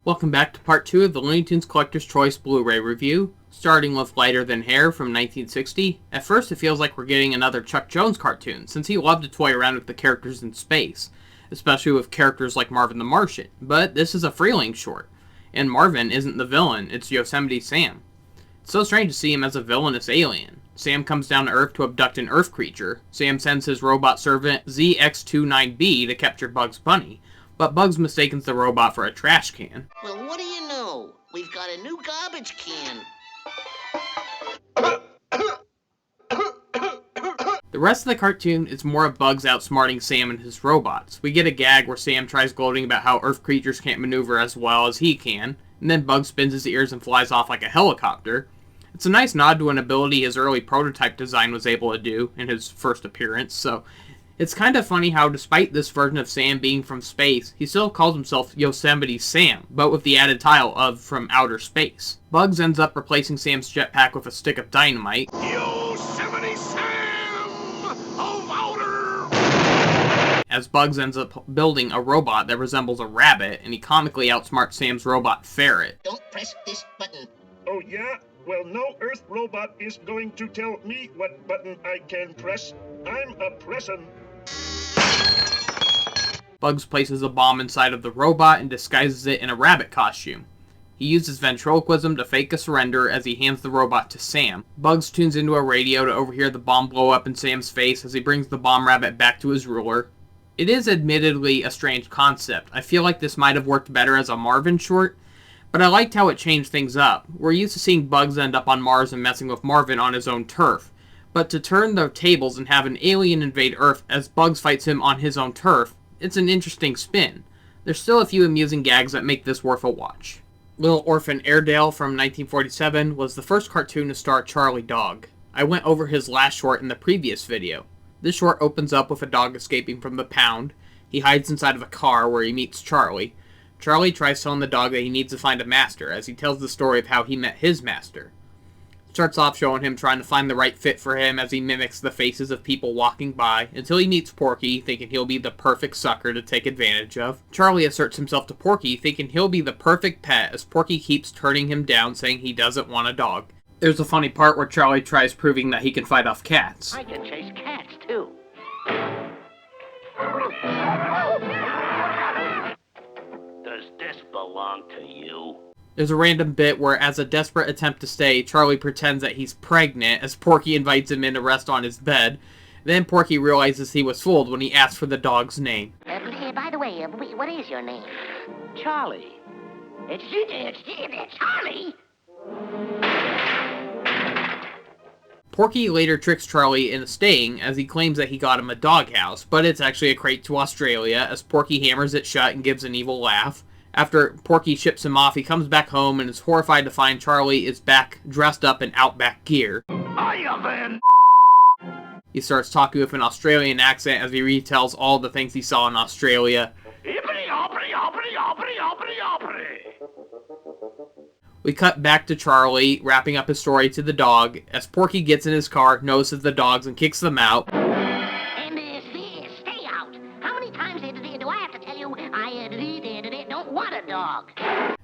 Welcome back to part 2 of the Looney Tunes Collectors Choice Blu-ray review, starting with Lighter Than Hair from 1960. At first it feels like we're getting another Chuck Jones cartoon, since he loved to toy around with the characters in space, especially with characters like Marvin the Martian, but this is a Freeling short, and Marvin isn't the villain, it's Yosemite Sam. It's so strange to see him as a villainous alien. Sam comes down to Earth to abduct an Earth creature. Sam sends his robot servant ZX-29B to capture Bugs Bunny, but Bugs mistakes the robot for a trash can. Well, what do you know? We've got a new garbage can. The rest of the cartoon is more of Bugs outsmarting Sam and his robots. We get a gag where Sam tries gloating about how Earth creatures can't maneuver as well as he can, and then Bugs spins his ears and flies off like a helicopter. It's a nice nod to an ability his early prototype design was able to do in his first appearance, so it's kind of funny how despite this version of Sam being from space, he still calls himself Yosemite Sam, but with the added title of from outer space. Bugs ends up replacing Sam's jetpack with a stick of dynamite. Yosemite Sam of outer! As Bugs ends up building a robot that resembles a rabbit, and he comically outsmarts Sam's robot Ferret. Don't press this button. Oh yeah? Well, no Earth robot is going to tell me what button I can press. I'm a pressin'. Bugs places a bomb inside of the robot and disguises it in a rabbit costume. He uses ventriloquism to fake a surrender as he hands the robot to Sam. Bugs tunes into a radio to overhear the bomb blow up in Sam's face as he brings the bomb rabbit back to his ruler. It is admittedly a strange concept. I feel like this might have worked better as a Marvin short, but I liked how it changed things up. We're used to seeing Bugs end up on Mars and messing with Marvin on his own turf. But to turn the tables and have an alien invade Earth as Bugs fights him on his own turf, it's an interesting spin. There's still a few amusing gags that make this worth a watch. Little Orphan Airedale from 1947 was the first cartoon to star Charlie Dog. I went over his last short in the previous video. This short opens up with a dog escaping from the pound. He hides inside of a car where he meets Charlie. Charlie tries telling the dog that he needs to find a master as he tells the story of how he met his master. Starts off showing him trying to find the right fit for him as he mimics the faces of people walking by, until he meets Porky, thinking he'll be the perfect sucker to take advantage of. Charlie asserts himself to Porky, thinking he'll be the perfect pet, as Porky keeps turning him down, saying he doesn't want a dog. There's a funny part where Charlie tries proving that he can fight off cats. I can chase cats, too. Does this belong to you? There's a random bit where, as a desperate attempt to stay, Charlie pretends that he's pregnant as Porky invites him in to rest on his bed. Then Porky realizes he was fooled when he asks for the dog's name. By the way, what is your name? Charlie. It's Charlie? Porky later tricks Charlie into staying as he claims that he got him a doghouse, but it's actually a crate to Australia as Porky hammers it shut and gives an evil laugh. After Porky ships him off, he comes back home and is horrified to find Charlie is back dressed up in Outback gear. Hiya then! He starts talking with an Australian accent as he retells all the things he saw in Australia. We cut back to Charlie, wrapping up his story to the dog, as Porky gets in his car, notices the dogs, and kicks them out. And stay out. How many times do I have to tell you I don't want a dog?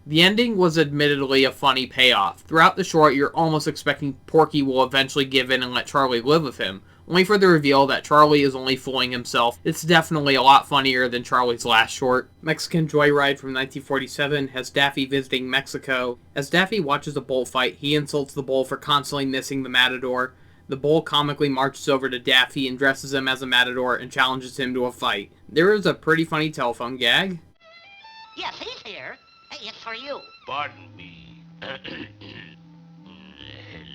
The ending was admittedly a funny payoff. Throughout the short, you're almost expecting Porky will eventually give in and let Charlie live with him, only for the reveal that Charlie is only fooling himself. It's definitely a lot funnier than Charlie's last short. Mexican Joyride from 1947 has Daffy visiting Mexico. As Daffy watches a bullfight, he insults the bull for constantly missing the matador. The bull comically marches over to Daffy and dresses him as a matador and challenges him to a fight. There is a pretty funny telephone gag. Yes, he's here. Hey, it's for you. Pardon me.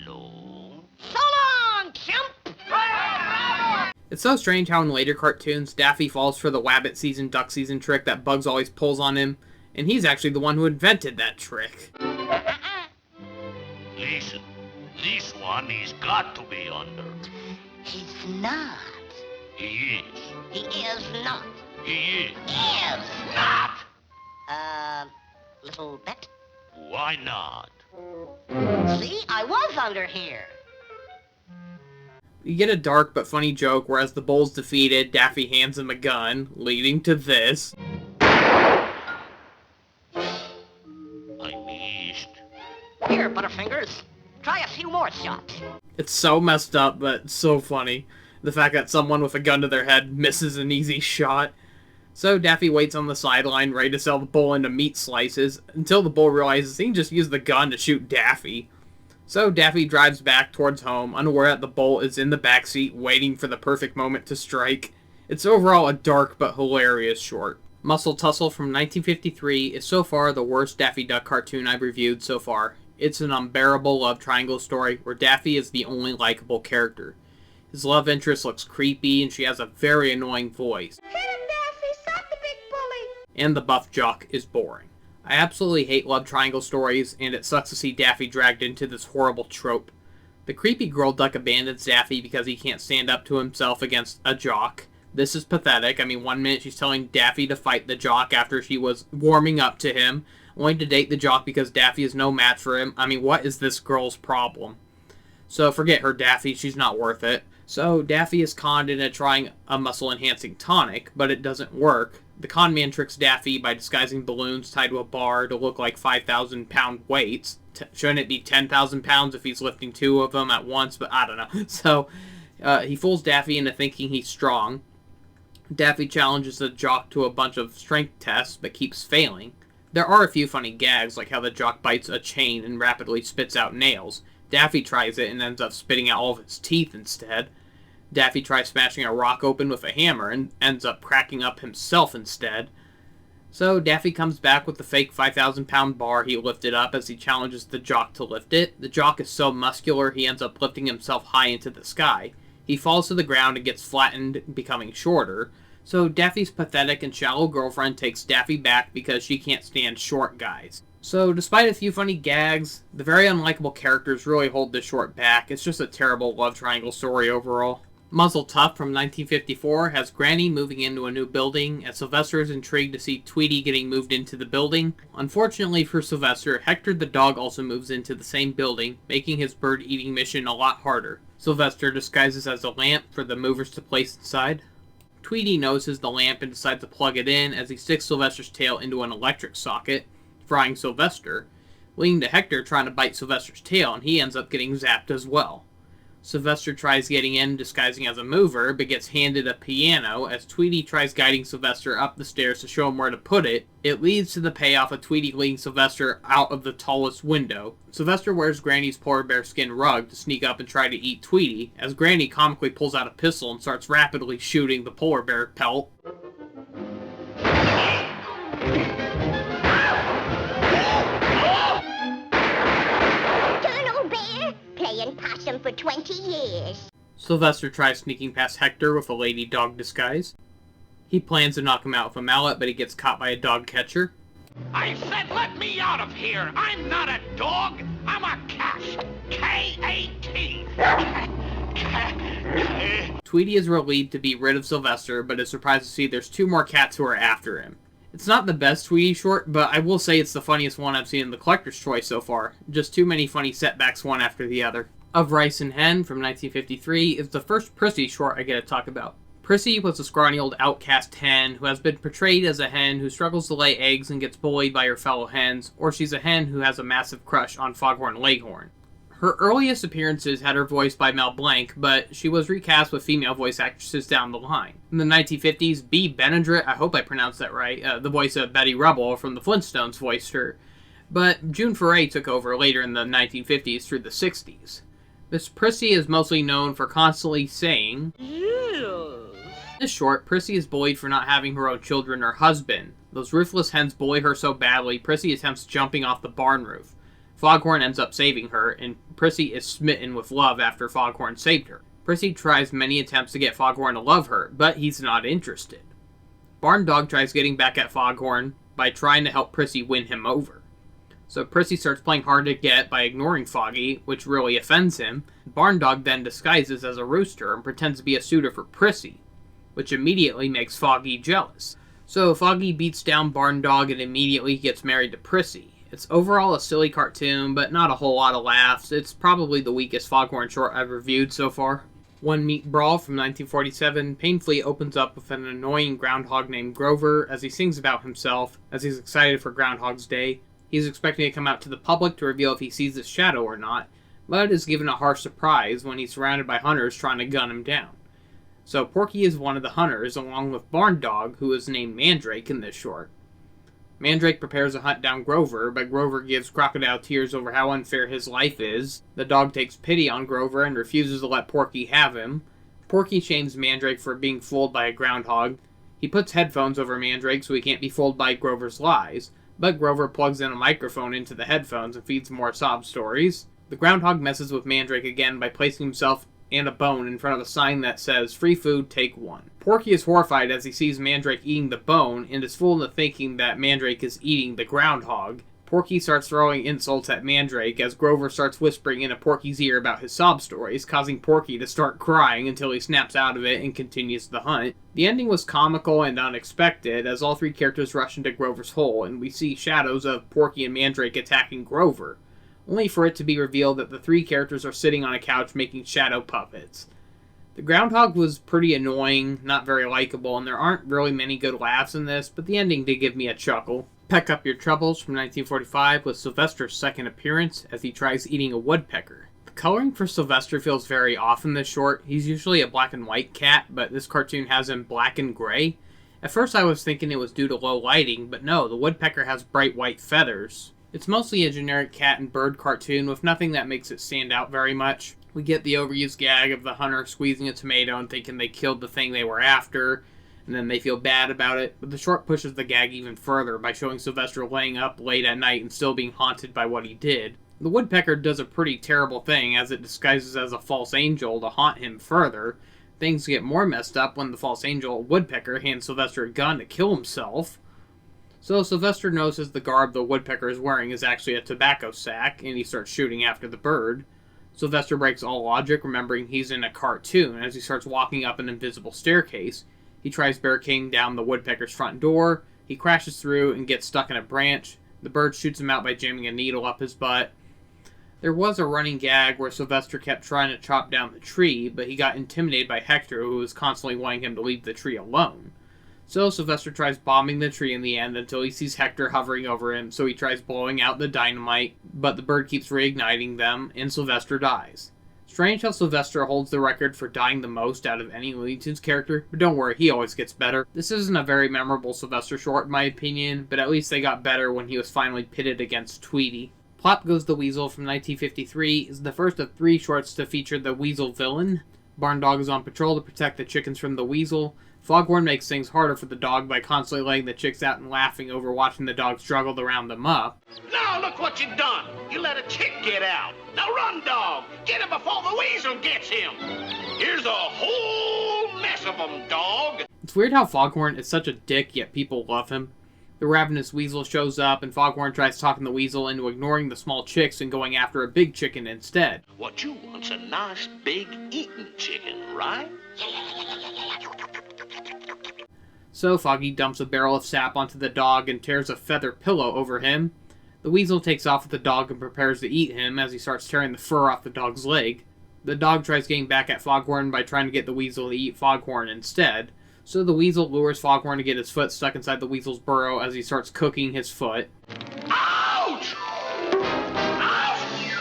Hello? So long, chimp! It's so strange how in later cartoons, Daffy falls for the wabbit season, duck season trick that Bugs always pulls on him, and he's actually the one who invented that trick. Listen, this one is got to be under. He's not. He is. He is not. He is. Is not. Little bet? Why not? See, I was under here. You get a dark but funny joke where as the bull's defeated, Daffy hands him a gun, leading to this. Here, Butterfingers. Try a few more shots. It's so messed up, but so funny. The fact that someone with a gun to their head misses an easy shot. So Daffy waits on the sideline, ready to sell the bull into meat slices, until the bull realizes he can just use the gun to shoot Daffy. So Daffy drives back towards home, unaware that the bull is in the backseat, waiting for the perfect moment to strike. It's overall a dark but hilarious short. Muscle Tussle from 1953 is so far the worst Daffy Duck cartoon I've reviewed so far. It's an unbearable love triangle story where Daffy is the only likable character. His love interest looks creepy and she has a very annoying voice. Hit him, Daffy! Stop the big bully! And the buff jock is boring. I absolutely hate love triangle stories, and it sucks to see Daffy dragged into this horrible trope. The creepy girl duck abandons Daffy because he can't stand up to himself against a jock. This is pathetic. I mean, 1 minute she's telling Daffy to fight the jock after she was warming up to him, only to date the jock because Daffy is no match for him. I mean, what is this girl's problem? So forget her, Daffy. She's not worth it. So Daffy is conned into trying a muscle-enhancing tonic, but it doesn't work. The con man tricks Daffy by disguising balloons tied to a bar to look like 5,000-pound weights. Shouldn't it be 10,000 pounds if he's lifting 2 of them at once? But I don't know. So he fools Daffy into thinking he's strong. Daffy challenges the jock to a bunch of strength tests, but keeps failing. There are a few funny gags, like how the jock bites a chain and rapidly spits out nails. Daffy tries it and ends up spitting out all of his teeth instead. Daffy tries smashing a rock open with a hammer and ends up cracking up himself instead. So Daffy comes back with the fake 5,000-pound bar he lifted up as he challenges the jock to lift it. The jock is so muscular he ends up lifting himself high into the sky. He falls to the ground and gets flattened, becoming shorter. So Daffy's pathetic and shallow girlfriend takes Daffy back because she can't stand short guys. So despite a few funny gags, the very unlikable characters really hold this short back. It's just a terrible love triangle story overall. Muzzle Tough from 1954 has Granny moving into a new building, as Sylvester is intrigued to see Tweety getting moved into the building. Unfortunately for Sylvester, Hector the dog also moves into the same building, making his bird-eating mission a lot harder. Sylvester disguises as a lamp for the movers to place inside. Tweety notices the lamp and decides to plug it in as he sticks Sylvester's tail into an electric socket, frying Sylvester, leading to Hector trying to bite Sylvester's tail, and he ends up getting zapped as well. Sylvester tries getting in disguising as a mover, but gets handed a piano as Tweety tries guiding Sylvester up the stairs to show him where to put it. It leads to the payoff of Tweety leading Sylvester out of the tallest window. Sylvester wears Granny's polar bear skin rug to sneak up and try to eat Tweety, as Granny comically pulls out a pistol and starts rapidly shooting the polar bear pelt. Playing possum for 20 years. Sylvester tries sneaking past Hector with a lady dog disguise. He plans to knock him out with a mallet, but he gets caught by a dog catcher. I said let me out of here! I'm not a dog! I'm a cat! K-A-T! Tweety is relieved to be rid of Sylvester, but is surprised to see there's 2 more cats who are after him. It's not the best Tweety short, but I will say it's the funniest one I've seen in the Collector's Choice so far. Just too many funny setbacks one after the other. Of Rice and Hen from 1953 is the first Prissy short I get to talk about. Prissy was a scrawny old outcast hen who has been portrayed as a hen who struggles to lay eggs and gets bullied by her fellow hens, or she's a hen who has a massive crush on Foghorn Leghorn. Her earliest appearances had her voiced by Mel Blanc, but she was recast with female voice actresses down the line. In the 1950s, Bea Benaderet, I hope I pronounced that right, the voice of Betty Rubble from the Flintstones voiced her. But June Foray took over later in the 1950s through the 60s. Miss Prissy is mostly known for constantly saying, "Yes." In short, Prissy is bullied for not having her own children or husband. Those ruthless hens bully her so badly, Prissy attempts jumping off the barn roof. Foghorn ends up saving her, and Prissy is smitten with love after Foghorn saved her. Prissy tries many attempts to get Foghorn to love her, but he's not interested. Barn Dog tries getting back at Foghorn by trying to help Prissy win him over. So Prissy starts playing hard to get by ignoring Foggy, which really offends him. Barn Dog then disguises as a rooster and pretends to be a suitor for Prissy, which immediately makes Foggy jealous. So Foggy beats down Barn Dog and immediately gets married to Prissy. It's overall a silly cartoon, but not a whole lot of laughs. It's probably the weakest Foghorn short I've reviewed so far. One Meat Brawl from 1947 painfully opens up with an annoying groundhog named Grover as he sings about himself, as he's excited for Groundhog's Day. He's expecting to come out to the public to reveal if he sees his shadow or not, but is given a harsh surprise when he's surrounded by hunters trying to gun him down. So Porky is one of the hunters, along with Barn Dog, who is named Mandrake in this short. Mandrake prepares to hunt down Grover, but Grover gives crocodile tears over how unfair his life is. The dog takes pity on Grover and refuses to let Porky have him. Porky shames Mandrake for being fooled by a groundhog. He puts headphones over Mandrake so he can't be fooled by Grover's lies, but Grover plugs in a microphone into the headphones and feeds more sob stories. The groundhog messes with Mandrake again by placing himself and a bone in front of a sign that says, "Free food, take one." Porky is horrified as he sees Mandrake eating the bone and is fooled into thinking that Mandrake is eating the groundhog. Porky starts throwing insults at Mandrake as Grover starts whispering into Porky's ear about his sob stories, causing Porky to start crying until he snaps out of it and continues the hunt. The ending was comical and unexpected as all three characters rush into Grover's hole and we see shadows of Porky and Mandrake attacking Grover, only for it to be revealed that the three characters are sitting on a couch making shadow puppets. The groundhog was pretty annoying, not very likable, and there aren't really many good laughs in this, but the ending did give me a chuckle. Peck Up Your Troubles from 1945 was Sylvester's second appearance as he tries eating a woodpecker. The coloring for Sylvester feels very off in this short. He's usually a black and white cat, but this cartoon has him black and gray. At first I was thinking it was due to low lighting, but no, the woodpecker has bright white feathers. It's mostly a generic cat and bird cartoon with nothing that makes it stand out very much. We get the overused gag of the hunter squeezing a tomato and thinking they killed the thing they were after, and then they feel bad about it, but the short pushes the gag even further by showing Sylvester laying up late at night and still being haunted by what he did. The woodpecker does a pretty terrible thing as it disguises as a false angel to haunt him further. Things get more messed up when the false angel, woodpecker, hands Sylvester a gun to kill himself. So Sylvester notices the garb the woodpecker is wearing is actually a tobacco sack, and he starts shooting after the bird. Sylvester breaks all logic, remembering he's in a cartoon, as he starts walking up an invisible staircase. He tries barricading down the woodpecker's front door. He crashes through and gets stuck in a branch. The bird shoots him out by jamming a needle up his butt. There was a running gag where Sylvester kept trying to chop down the tree, but he got intimidated by Hector, who was constantly wanting him to leave the tree alone. So Sylvester tries bombing the tree in the end until he sees Hector hovering over him, so he tries blowing out the dynamite, but the bird keeps reigniting them, and Sylvester dies. Strange how Sylvester holds the record for dying the most out of any Looney Tunes character, but don't worry, he always gets better. This isn't a very memorable Sylvester short in my opinion, but at least they got better when he was finally pitted against Tweety. Plop Goes the Weasel from 1953 is the first of 3 shorts to feature the Weasel villain. Barn Dog is on patrol to protect the chickens from the Weasel. Foghorn makes things harder for the dog by constantly letting the chicks out and laughing over watching the dog struggle to round them up. Now look what you've done. You let a chick get out. Now run, dog. Get him before the weasel gets him. Here's a whole mess of them, dog. It's weird how Foghorn is such a dick, yet people love him. The ravenous weasel shows up, and Foghorn tries talking the weasel into ignoring the small chicks and going after a big chicken instead. What you want's a nice, big, eating chicken, right? So Foggy dumps a barrel of sap onto the dog and tears a feather pillow over him. The weasel takes off with the dog and prepares to eat him as he starts tearing the fur off the dog's leg. The dog tries getting back at Foghorn by trying to get the weasel to eat Foghorn instead. So the weasel lures Foghorn to get his foot stuck inside the weasel's burrow as he starts cooking his foot. Ouch! Ouch!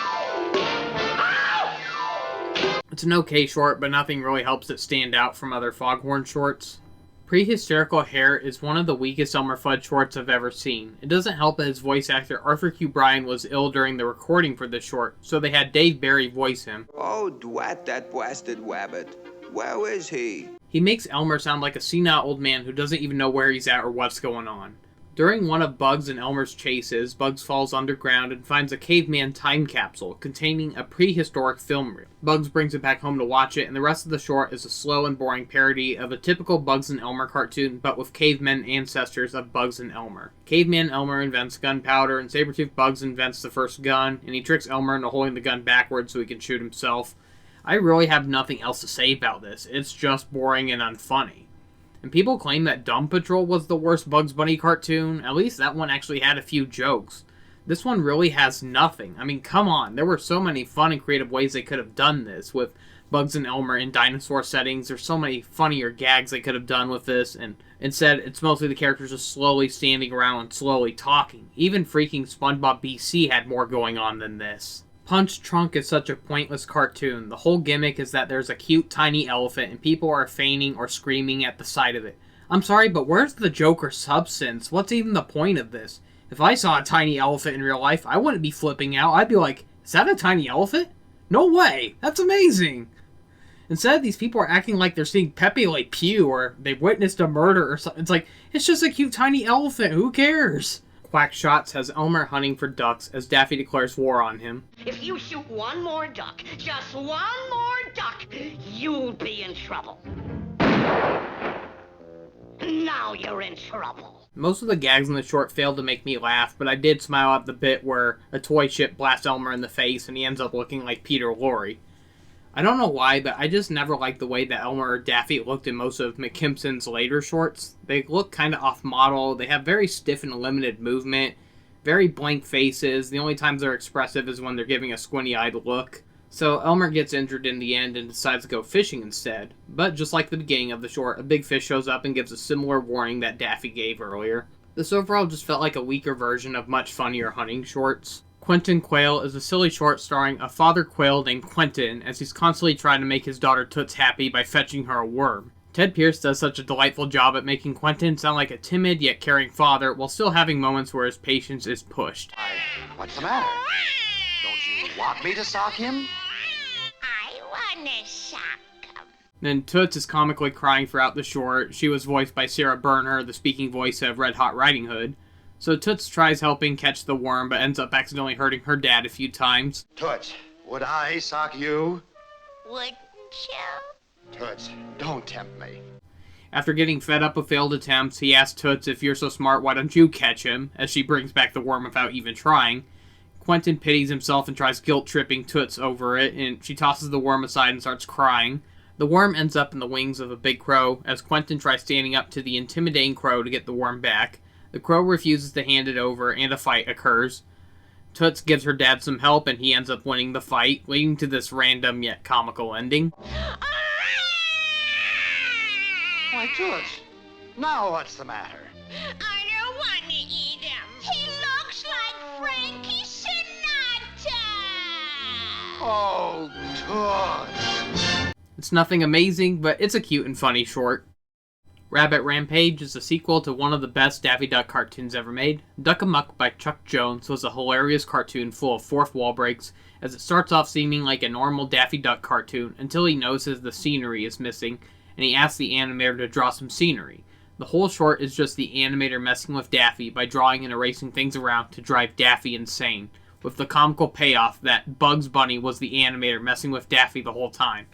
Ouch! It's an okay short, but nothing really helps it stand out from other Foghorn shorts. Pre-Hysterical Hair is one of the weakest Elmer Fudd shorts I've ever seen. It doesn't help that his voice actor Arthur Q. Bryan was ill during the recording for this short, so they had Dave Barry voice him. Oh, drat that blasted wabbit. Where is he? He makes Elmer sound like a senile old man who doesn't even know where he's at or what's going on. During one of Bugs and Elmer's chases, Bugs falls underground and finds a caveman time capsule containing a prehistoric film reel. Bugs brings it back home to watch it, and the rest of the short is a slow and boring parody of a typical Bugs and Elmer cartoon, but with cavemen ancestors of Bugs and Elmer. Caveman Elmer invents gunpowder, and Sabretooth Bugs invents the first gun, and he tricks Elmer into holding the gun backwards so he can shoot himself. I really have nothing else to say about this. It's just boring and unfunny. And people claim that Dumb Patrol was the worst Bugs Bunny cartoon. At least that one actually had a few jokes. This one really has nothing. I mean, come on. There were so many fun and creative ways they could have done this, with Bugs and Elmer in dinosaur settings. There's so many funnier gags they could have done with this, and instead it's mostly the characters just slowly standing around and slowly talking. Even freaking SpongeBob BC had more going on than this. Punch Trunk is such a pointless cartoon. The whole gimmick is that there's a cute tiny elephant and people are feigning or screaming at the sight of it. I'm sorry, but where's the joke or substance? What's even the point of this? If I saw a tiny elephant in real life, I wouldn't be flipping out. I'd be like, is that a tiny elephant? No way! That's amazing! Instead, these people are acting like they're seeing Pepe Le Pew or they've witnessed a murder or something. It's like, it's just a cute tiny elephant. Who cares? Quack Shots has Elmer hunting for ducks as Daffy declares war on him. If you shoot one more duck, just one more duck, you'll be in trouble. Now you're in trouble. Most of the gags in the short failed to make me laugh, but I did smile at the bit where a toy ship blasts Elmer in the face and he ends up looking like Peter Lorre. I don't know why, but I just never liked the way that Elmer or Daffy looked in most of McKimpson's later shorts. They look kind of off-model, they have very stiff and limited movement, very blank faces. The only times they're expressive is when they're giving a squinty-eyed look. So Elmer gets injured in the end and decides to go fishing instead. But just like the beginning of the short, a big fish shows up and gives a similar warning that Daffy gave earlier. This overall just felt like a weaker version of much funnier hunting shorts. Quentin Quail is a silly short starring a father quail named Quentin as he's constantly trying to make his daughter Toots happy by fetching her a worm. Ted Pierce does such a delightful job at making Quentin sound like a timid yet caring father while still having moments where his patience is pushed. What's the matter? Don't you want me to sock him? I wanna shock him. Then Toots is comically crying throughout the short. She was voiced by Sarah Bernhardt, the speaking voice of Red Hot Riding Hood. So Toots tries helping catch the worm, but ends up accidentally hurting her dad a few times. Toots, would I sock you? Wouldn't you? Toots, don't tempt me. After getting fed up with failed attempts, he asks Toots, if you're so smart, why don't you catch him, as she brings back the worm without even trying. Quentin pities himself and tries guilt-tripping Toots over it, and she tosses the worm aside and starts crying. The worm ends up in the wings of a big crow, as Quentin tries standing up to the intimidating crow to get the worm back. The crow refuses to hand it over, and a fight occurs. Toots gives her dad some help, and he ends up winning the fight, leading to this random yet comical ending. Why, Toots, now what's the matter? I don't want to eat him. He looks like Frankie Sinatra. Oh, Toots. It's nothing amazing, but it's a cute and funny short. Rabbit Rampage is a sequel to one of the best Daffy Duck cartoons ever made. Duck-a-Muck by Chuck Jones was a hilarious cartoon full of fourth wall breaks, as it starts off seeming like a normal Daffy Duck cartoon until he notices the scenery is missing, and he asks the animator to draw some scenery. The whole short is just the animator messing with Daffy by drawing and erasing things around to drive Daffy insane, with the comical payoff that Bugs Bunny was the animator messing with Daffy the whole time.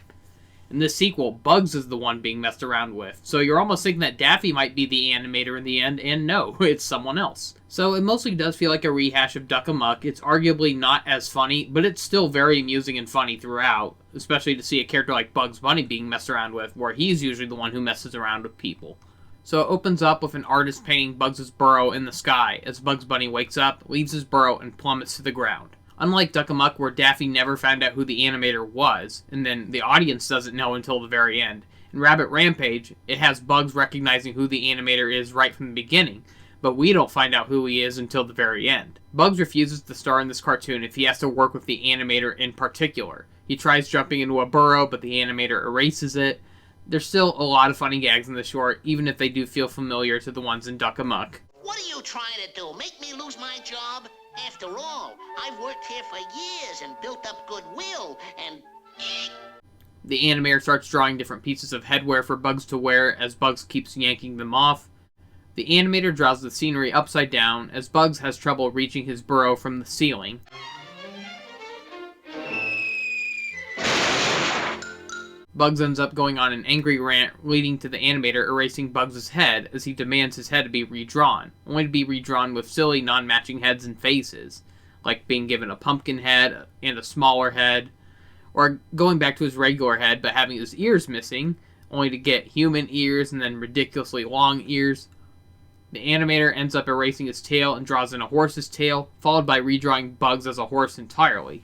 In this sequel, Bugs is the one being messed around with, so you're almost thinking that Daffy might be the animator in the end, and no, it's someone else. So it mostly does feel like a rehash of Duck-a-Muck. It's arguably not as funny, but it's still very amusing and funny throughout, especially to see a character like Bugs Bunny being messed around with, where he's usually the one who messes around with people. So it opens up with an artist painting Bugs' burrow in the sky, as Bugs Bunny wakes up, leaves his burrow, and plummets to the ground. Unlike Duck-a-Muck, where Daffy never found out who the animator was, and then the audience doesn't know until the very end, in Rabbit Rampage, it has Bugs recognizing who the animator is right from the beginning, but we don't find out who he is until the very end. Bugs refuses to star in this cartoon if he has to work with the animator in particular. He tries jumping into a burrow, but the animator erases it. There's still a lot of funny gags in the short, even if they do feel familiar to the ones in Duck-a-Muck. What are you trying to do? Make me lose my job? After all, I've worked here for years and built up goodwill, and... The animator starts drawing different pieces of headwear for Bugs to wear as Bugs keeps yanking them off. The animator draws the scenery upside down as Bugs has trouble reaching his burrow from the ceiling. Bugs ends up going on an angry rant, leading to the animator erasing Bugs' head as he demands his head to be redrawn, only to be redrawn with silly, non-matching heads and faces, like being given a pumpkin head and a smaller head, or going back to his regular head but having his ears missing, only to get human ears and then ridiculously long ears. The animator ends up erasing his tail and draws in a horse's tail, followed by redrawing Bugs as a horse entirely.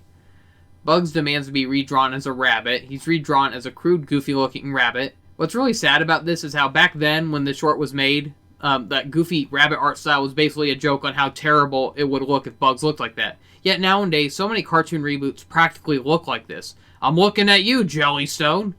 Bugs demands to be redrawn as a rabbit. He's redrawn as a crude, goofy-looking rabbit. What's really sad about this is how back then, when the short was made, that goofy rabbit art style was basically a joke on how terrible it would look if Bugs looked like that. Yet nowadays, so many cartoon reboots practically look like this. I'm looking at you, Jellystone.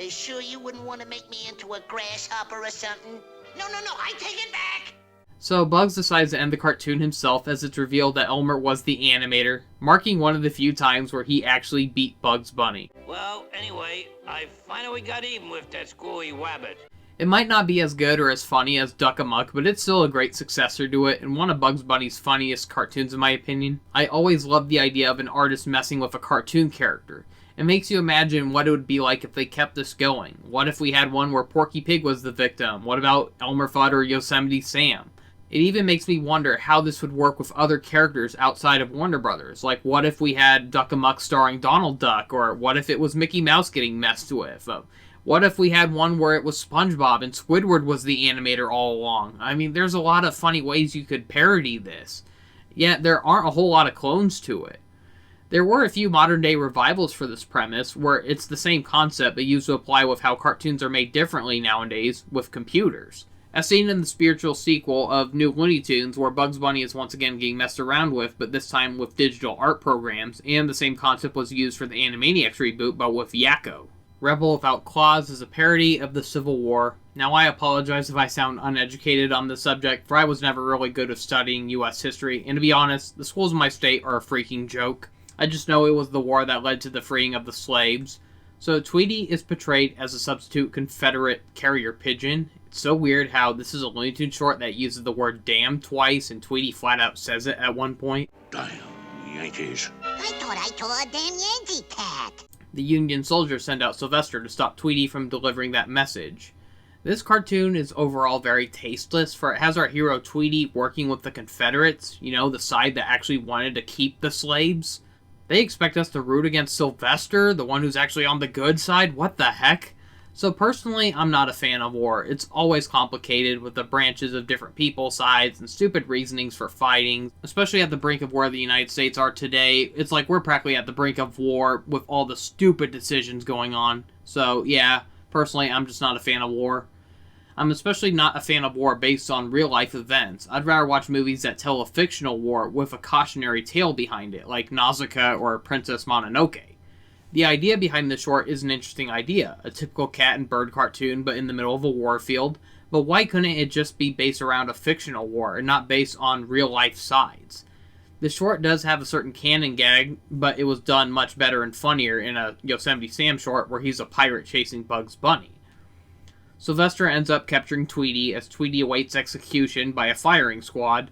Sure you wouldn't want to make me into a grasshopper or something? No, I take it back! So Bugs decides to end the cartoon himself as it's revealed that Elmer was the animator, marking one of the few times where he actually beat Bugs Bunny. Well, anyway, I finally got even with that squirrely wabbit. It might not be as good or as funny as Duck Amuck, but it's still a great successor to it, and one of Bugs Bunny's funniest cartoons in my opinion. I always loved the idea of an artist messing with a cartoon character. It makes you imagine what it would be like if they kept this going. What if we had one where Porky Pig was the victim? What about Elmer Fudd or Yosemite Sam? It even makes me wonder how this would work with other characters outside of Warner Brothers. Like, what if we had Duck Amuck starring Donald Duck? Or what if it was Mickey Mouse getting messed with? What if we had one where it was SpongeBob and Squidward was the animator all along? I mean, there's a lot of funny ways you could parody this. Yet there aren't a whole lot of clones to it. There were a few modern-day revivals for this premise, where it's the same concept but used to apply with how cartoons are made differently nowadays with computers. As seen in the spiritual sequel of New Looney Tunes, where Bugs Bunny is once again getting messed around with, but this time with digital art programs, and the same concept was used for the Animaniacs reboot, but with Yakko. Rebel Without Claws is a parody of the Civil War. Now I apologize if I sound uneducated on this subject, for I was never really good at studying US history, and to be honest, the schools in my state are a freaking joke. I just know it was the war that led to the freeing of the slaves. So Tweety is portrayed as a substitute Confederate carrier pigeon. It's so weird how this is a Looney Tunes short that uses the word damn twice, and Tweety flat out says it at one point. Damn Yankees. I thought I saw a damn Yankee cat. The Union soldiers send out Sylvester to stop Tweety from delivering that message. This cartoon is overall very tasteless, for it has our hero Tweety working with the Confederates, you know, the side that actually wanted to keep the slaves. They expect us to root against Sylvester, the one who's actually on the good side? What the heck? So personally, I'm not a fan of war. It's always complicated with the branches of different people, sides, and stupid reasonings for fighting. Especially at the brink of where the United States are today. It's like we're practically at the brink of war with all the stupid decisions going on. So yeah, personally, I'm just not a fan of war. I'm especially not a fan of war based on real-life events. I'd rather watch movies that tell a fictional war with a cautionary tale behind it, like Nausicaa or Princess Mononoke. The idea behind the short is an interesting idea, a typical cat and bird cartoon but in the middle of a war field, but why couldn't it just be based around a fictional war and not based on real-life sides? The short does have a certain canon gag, but it was done much better and funnier in a Yosemite Sam short where he's a pirate chasing Bugs Bunny. Sylvester ends up capturing Tweety as Tweety awaits execution by a firing squad,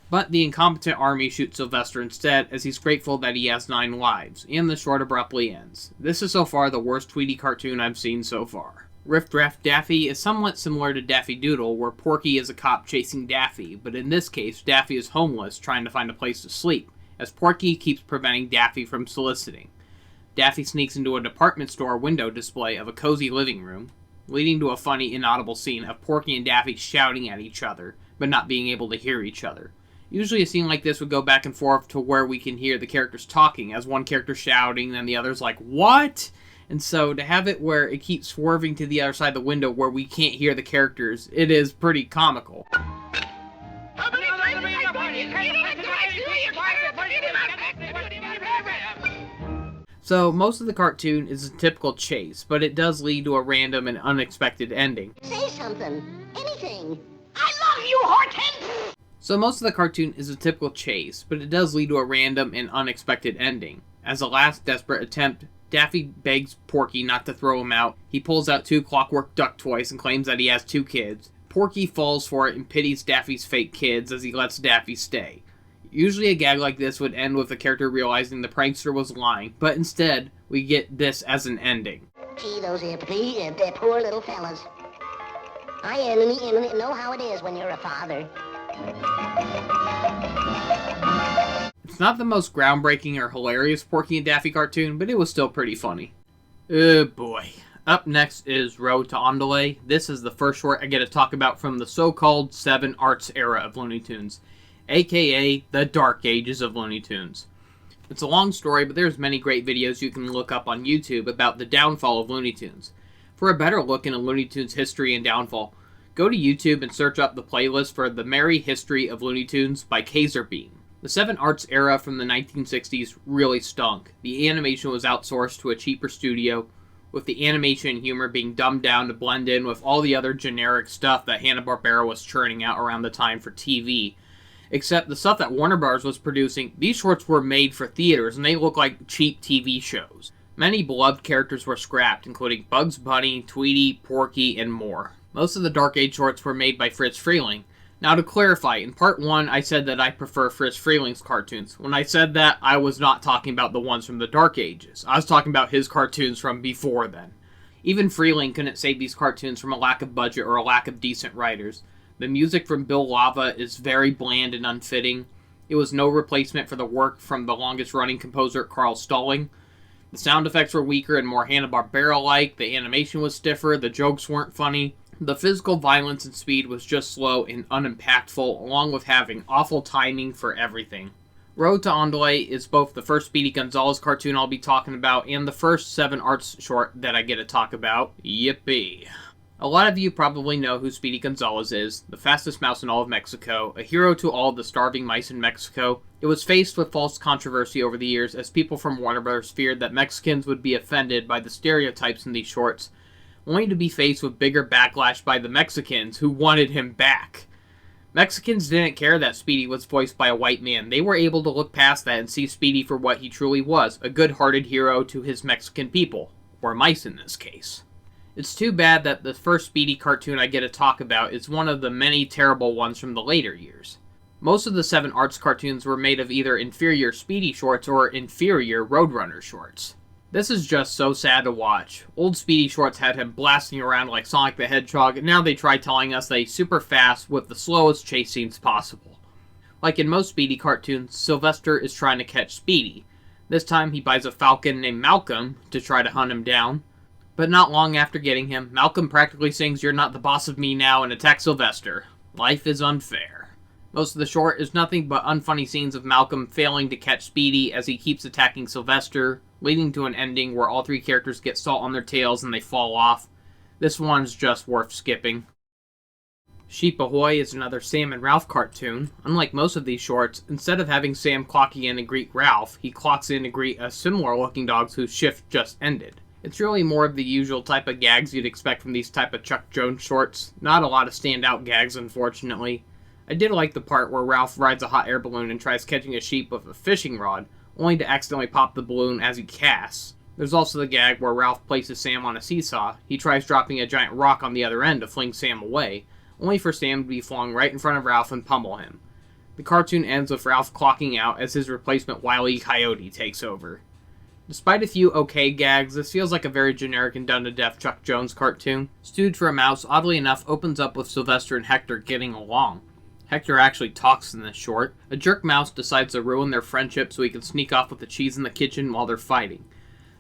but the incompetent army shoots Sylvester instead as he's grateful that he has 9 lives, and the short abruptly ends. This is so far the worst Tweety cartoon I've seen so far. Riff Raff Daffy is somewhat similar to Daffy Doodle, where Porky is a cop chasing Daffy, but in this case, Daffy is homeless trying to find a place to sleep, as Porky keeps preventing Daffy from soliciting. Daffy sneaks into a department store window display of a cozy living room, leading to a funny, inaudible scene of Porky and Daffy shouting at each other, but not being able to hear each other. Usually a scene like this would go back and forth to where we can hear the characters talking, as one character shouting, and the other's like, what? And so to have it where it keeps swerving to the other side of the window where we can't hear the characters, it is pretty comical. So most of the cartoon is a typical chase, but it does lead to a random and unexpected ending. Say something. Anything. I love you, Hortense! So most of the cartoon is a typical chase, but it does lead to a random and unexpected ending. As a last desperate attempt, Daffy begs Porky not to throw him out. He pulls out 2 clockwork duck toys and claims that he has 2 kids. Porky falls for it and pities Daffy's fake kids as he lets Daffy stay. Usually a gag like this would end with the character realizing the prankster was lying, but instead, we get this as an ending. Gee, those they're poor little fellas. I know how it is when you're a father. It's not the most groundbreaking or hilarious Porky and Daffy cartoon, but it was still pretty funny. Oh boy. Up next is Road to Andale. This is the first short I get to talk about from the so-called 7 Arts era of Looney Tunes, aka the Dark Ages of Looney Tunes. It's a long story, but there's many great videos you can look up on YouTube about the downfall of Looney Tunes. For a better look into Looney Tunes history and downfall, go to YouTube and search up the playlist for The Merry History of Looney Tunes by Kazerbeam. The 7 Arts era from the 1960s really stunk. The animation was outsourced to a cheaper studio, with the animation and humor being dumbed down to blend in with all the other generic stuff that Hanna-Barbera was churning out around the time for TV. Except the stuff that Warner Bros. Was producing, these shorts were made for theaters and they look like cheap TV shows. Many beloved characters were scrapped, including Bugs Bunny, Tweety, Porky, and more. Most of the Dark Age shorts were made by Fritz Freleng. Now to clarify, in part 1 I said that I prefer Fritz Freleng's cartoons. When I said that, I was not talking about the ones from the Dark Ages. I was talking about his cartoons from before then. Even Freleng couldn't save these cartoons from a lack of budget or a lack of decent writers. The music from Bill Lava is very bland and unfitting. It was no replacement for the work from the longest-running composer Carl Stalling. The sound effects were weaker and more Hanna-Barbera-like, the animation was stiffer, the jokes weren't funny. The physical violence and speed was just slow and unimpactful, along with having awful timing for everything. Road to Andale is both the first Speedy Gonzales cartoon I'll be talking about and the first 7 Arts short that I get to talk about. Yippee. A lot of you probably know who Speedy Gonzales is, the fastest mouse in all of Mexico, a hero to all of the starving mice in Mexico. It was faced with false controversy over the years as people from Warner Bros. Feared that Mexicans would be offended by the stereotypes in these shorts, only to be faced with bigger backlash by the Mexicans who wanted him back. Mexicans didn't care that Speedy was voiced by a white man. They were able to look past that and see Speedy for what he truly was, a good-hearted hero to his Mexican people, or mice in this case. It's too bad that the first Speedy cartoon I get to talk about is one of the many terrible ones from the later years. Most of the 7 Arts cartoons were made of either inferior Speedy shorts or inferior Roadrunner shorts. This is just so sad to watch. Old Speedy shorts had him blasting around like Sonic the Hedgehog, and now they try telling us that he's super fast with the slowest chase scenes possible. Like in most Speedy cartoons, Sylvester is trying to catch Speedy. This time he buys a falcon named Malcolm to try to hunt him down. But not long after getting him, Malcolm practically sings "You're not the boss of me now" and attacks Sylvester. Life is unfair. Most of the short is nothing but unfunny scenes of Malcolm failing to catch Speedy as he keeps attacking Sylvester, leading to an ending where all 3 characters get salt on their tails and they fall off. This one's just worth skipping. Sheep Ahoy is another Sam and Ralph cartoon. Unlike most of these shorts, instead of having Sam clocking in to greet Ralph, he clocks in to greet a similar looking dog whose shift just ended. It's really more of the usual type of gags you'd expect from these type of Chuck Jones shorts. Not a lot of standout gags, unfortunately. I did like the part where Ralph rides a hot air balloon and tries catching a sheep with a fishing rod, only to accidentally pop the balloon as he casts. There's also the gag where Ralph places Sam on a seesaw. He tries dropping a giant rock on the other end to fling Sam away, only for Sam to be flung right in front of Ralph and pummel him. The cartoon ends with Ralph clocking out as his replacement Wile E. Coyote takes over. Despite a few okay gags, this feels like a very generic and done-to-death Chuck Jones cartoon. Stewed for a Mouse, oddly enough, opens up with Sylvester and Hector getting along. Hector actually talks in this short. A jerk mouse decides to ruin their friendship so he can sneak off with the cheese in the kitchen while they're fighting.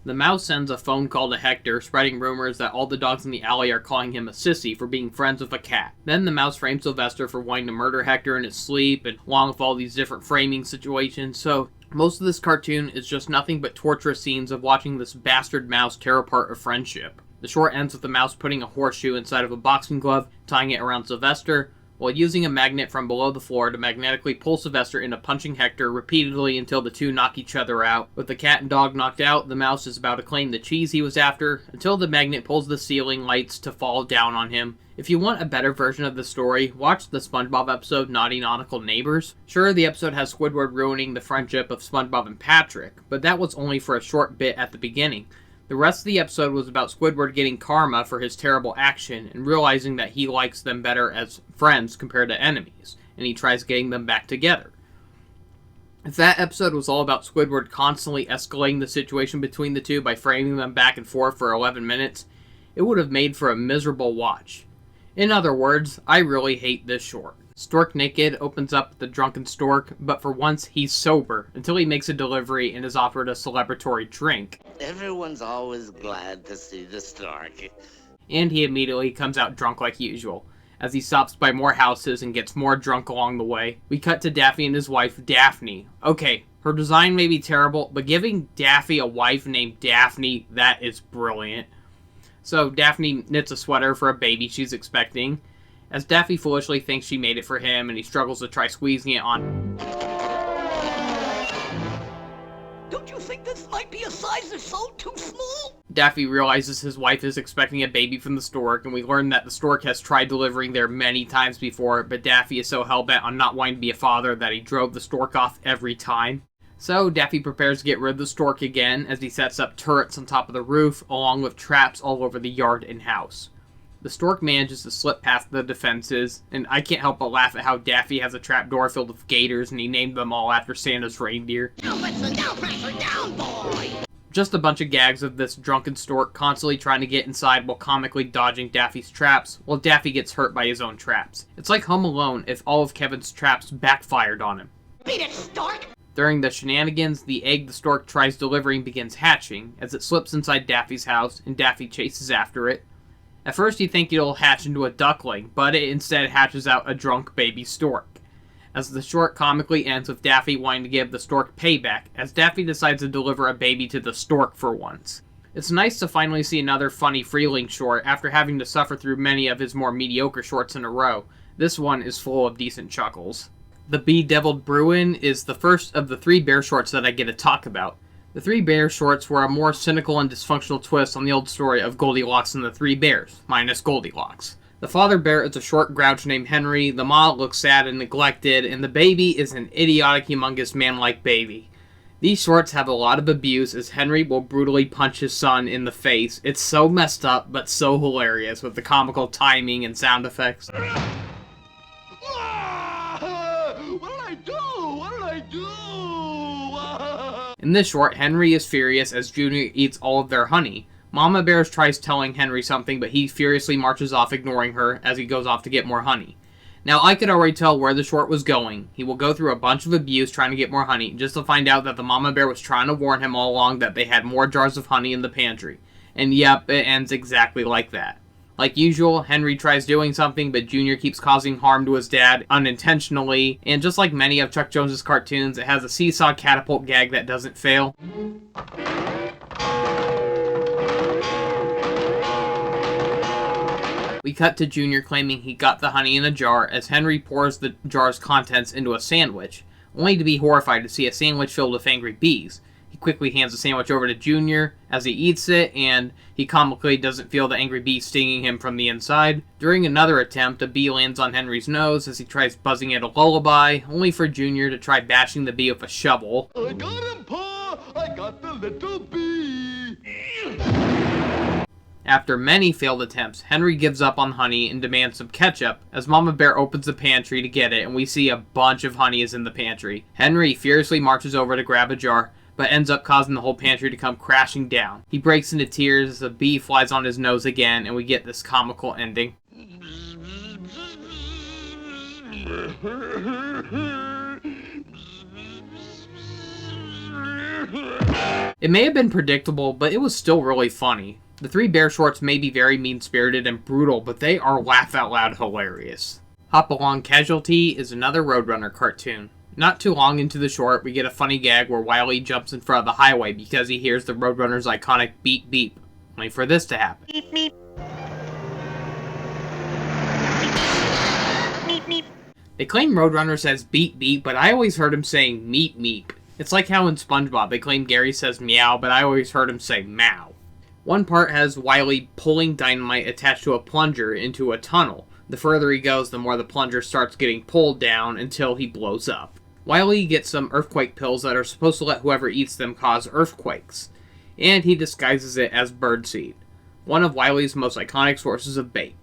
The mouse sends a phone call to Hector, spreading rumors that all the dogs in the alley are calling him a sissy for being friends with a cat. Then the mouse frames Sylvester for wanting to murder Hector in his sleep, and along with all these different framing situations, so most of this cartoon is just nothing but torturous scenes of watching this bastard mouse tear apart a friendship. The short ends with the mouse putting a horseshoe inside of a boxing glove, tying it around Sylvester, while using a magnet from below the floor to magnetically pull Sylvester into punching Hector repeatedly until the two knock each other out. With the cat and dog knocked out, the mouse is about to claim the cheese he was after, until the magnet pulls the ceiling lights to fall down on him. If you want a better version of the story, watch the SpongeBob episode Naughty Nautical Neighbors. Sure, the episode has Squidward ruining the friendship of SpongeBob and Patrick, but that was only for a short bit at the beginning. The rest of the episode was about Squidward getting karma for his terrible action and realizing that he likes them better as friends compared to enemies, and he tries getting them back together. If that episode was all about Squidward constantly escalating the situation between the two by framing them back and forth for 11 minutes, it would have made for a miserable watch. In other words, I really hate this short. Stork Naked opens up with the drunken stork, but for once he's sober until he makes a delivery and is offered a celebratory drink. Everyone's always glad to see the stork. And he immediately comes out drunk like usual, as he stops by more houses and gets more drunk along the way. We cut to Daffy and his wife, Daphne. Okay, Her design may be terrible, but giving Daffy a wife named Daphne, that is brilliant. So Daphne knits a sweater for a baby she's expecting, as Daffy foolishly thinks she made it for him and he struggles to try squeezing it on. Don't you think this might be a size or so too small? Daffy realizes his wife is expecting a baby from the stork, and we learn that the stork has tried delivering there many times before, but Daffy is so hell-bent on not wanting to be a father that he drove the stork off every time. So Daffy prepares to get rid of the stork again as he sets up turrets on top of the roof, along with traps all over the yard and house. The stork manages to slip past the defenses, and I can't help but laugh at how Daffy has a trapdoor filled with gators and he named them all after Santa's reindeer. Now pressure down, boy! Just a bunch of gags of this drunken stork constantly trying to get inside while comically dodging Daffy's traps, while Daffy gets hurt by his own traps. It's like Home Alone if all of Kevin's traps backfired on him. Beat it, stork! During the shenanigans, the egg the stork tries delivering begins hatching, as it slips inside Daffy's house, and Daffy chases after it. At first you think it'll hatch into a duckling, but it instead hatches out a drunk baby stork. As the short comically ends with Daffy wanting to give the stork payback, as Daffy decides to deliver a baby to the stork for once. It's nice to finally see another funny Freeling short after having to suffer through many of his more mediocre shorts in a row. This one is full of decent chuckles. The Bedeviled Bruin is the first of the 3 bear shorts that I get to talk about. The 3 bear shorts were a more cynical and dysfunctional twist on the old story of Goldilocks and the 3 bears, minus Goldilocks. The father bear is a short grouch named Henry, the ma looks sad and neglected, and the baby is an idiotic, humongous man-like baby. These shorts have a lot of abuse as Henry will brutally punch his son in the face. It's so messed up, but so hilarious with the comical timing and sound effects. In this short, Henry is furious as Junior eats all of their honey. Mama Bear tries telling Henry something, but he furiously marches off ignoring her as he goes off to get more honey. Now, I could already tell where the short was going. He will go through a bunch of abuse trying to get more honey, just to find out that the Mama Bear was trying to warn him all along that they had more jars of honey in the pantry. And yep, it ends exactly like that. Like usual, Henry tries doing something, but Junior keeps causing harm to his dad unintentionally, and just like many of Chuck Jones's cartoons, it has a seesaw catapult gag that doesn't fail. We cut to Junior claiming he got the honey in a jar as Henry pours the jar's contents into a sandwich, only to be horrified to see a sandwich filled with angry bees. He quickly hands the sandwich over to Junior as he eats it, and he comically doesn't feel the angry bee stinging him from the inside. During another attempt, a bee lands on Henry's nose as he tries buzzing it a lullaby, only for Junior to try bashing the bee with a shovel. I got him, Pa! I got the little bee! After many failed attempts, Henry gives up on honey and demands some ketchup as Mama Bear opens the pantry to get it, and we see a bunch of honey is in the pantry. Henry furiously marches over to grab a jar, but ends up causing the whole pantry to come crashing down. He breaks into tears as a bee flies on his nose again, and we get this comical ending. It may have been predictable, but it was still really funny. The 3 bear shorts may be very mean-spirited and brutal, but they are laugh-out-loud hilarious. Hop Along Casualty is another Roadrunner cartoon. Not too long into the short, we get a funny gag where Wile E jumps in front of the highway because he hears the Roadrunner's iconic beep beep, only for this to happen. Beep, beep. Beep, beep. They claim Roadrunner says beep beep, but I always heard him saying meep meep. It's like how in SpongeBob they claim Gary says meow, but I always heard him say meow. One part has Wile E pulling dynamite attached to a plunger into a tunnel. The further he goes, the more the plunger starts getting pulled down until he blows up. Wile E gets some earthquake pills that are supposed to let whoever eats them cause earthquakes, and he disguises it as birdseed, one of Wile E's most iconic sources of bait.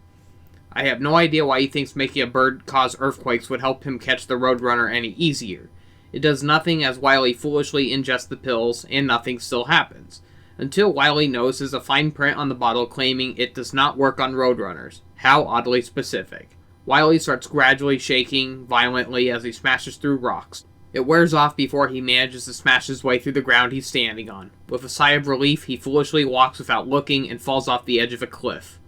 I have no idea why he thinks making a bird cause earthquakes would help him catch the Roadrunner any easier. It does nothing as Wile E foolishly ingests the pills, and nothing still happens, until Wile E notices a fine print on the bottle claiming it does not work on Roadrunners. How oddly specific. Wile E starts gradually shaking violently as he smashes through rocks. It wears off before he manages to smash his way through the ground he's standing on. With a sigh of relief, he foolishly walks without looking and falls off the edge of a cliff.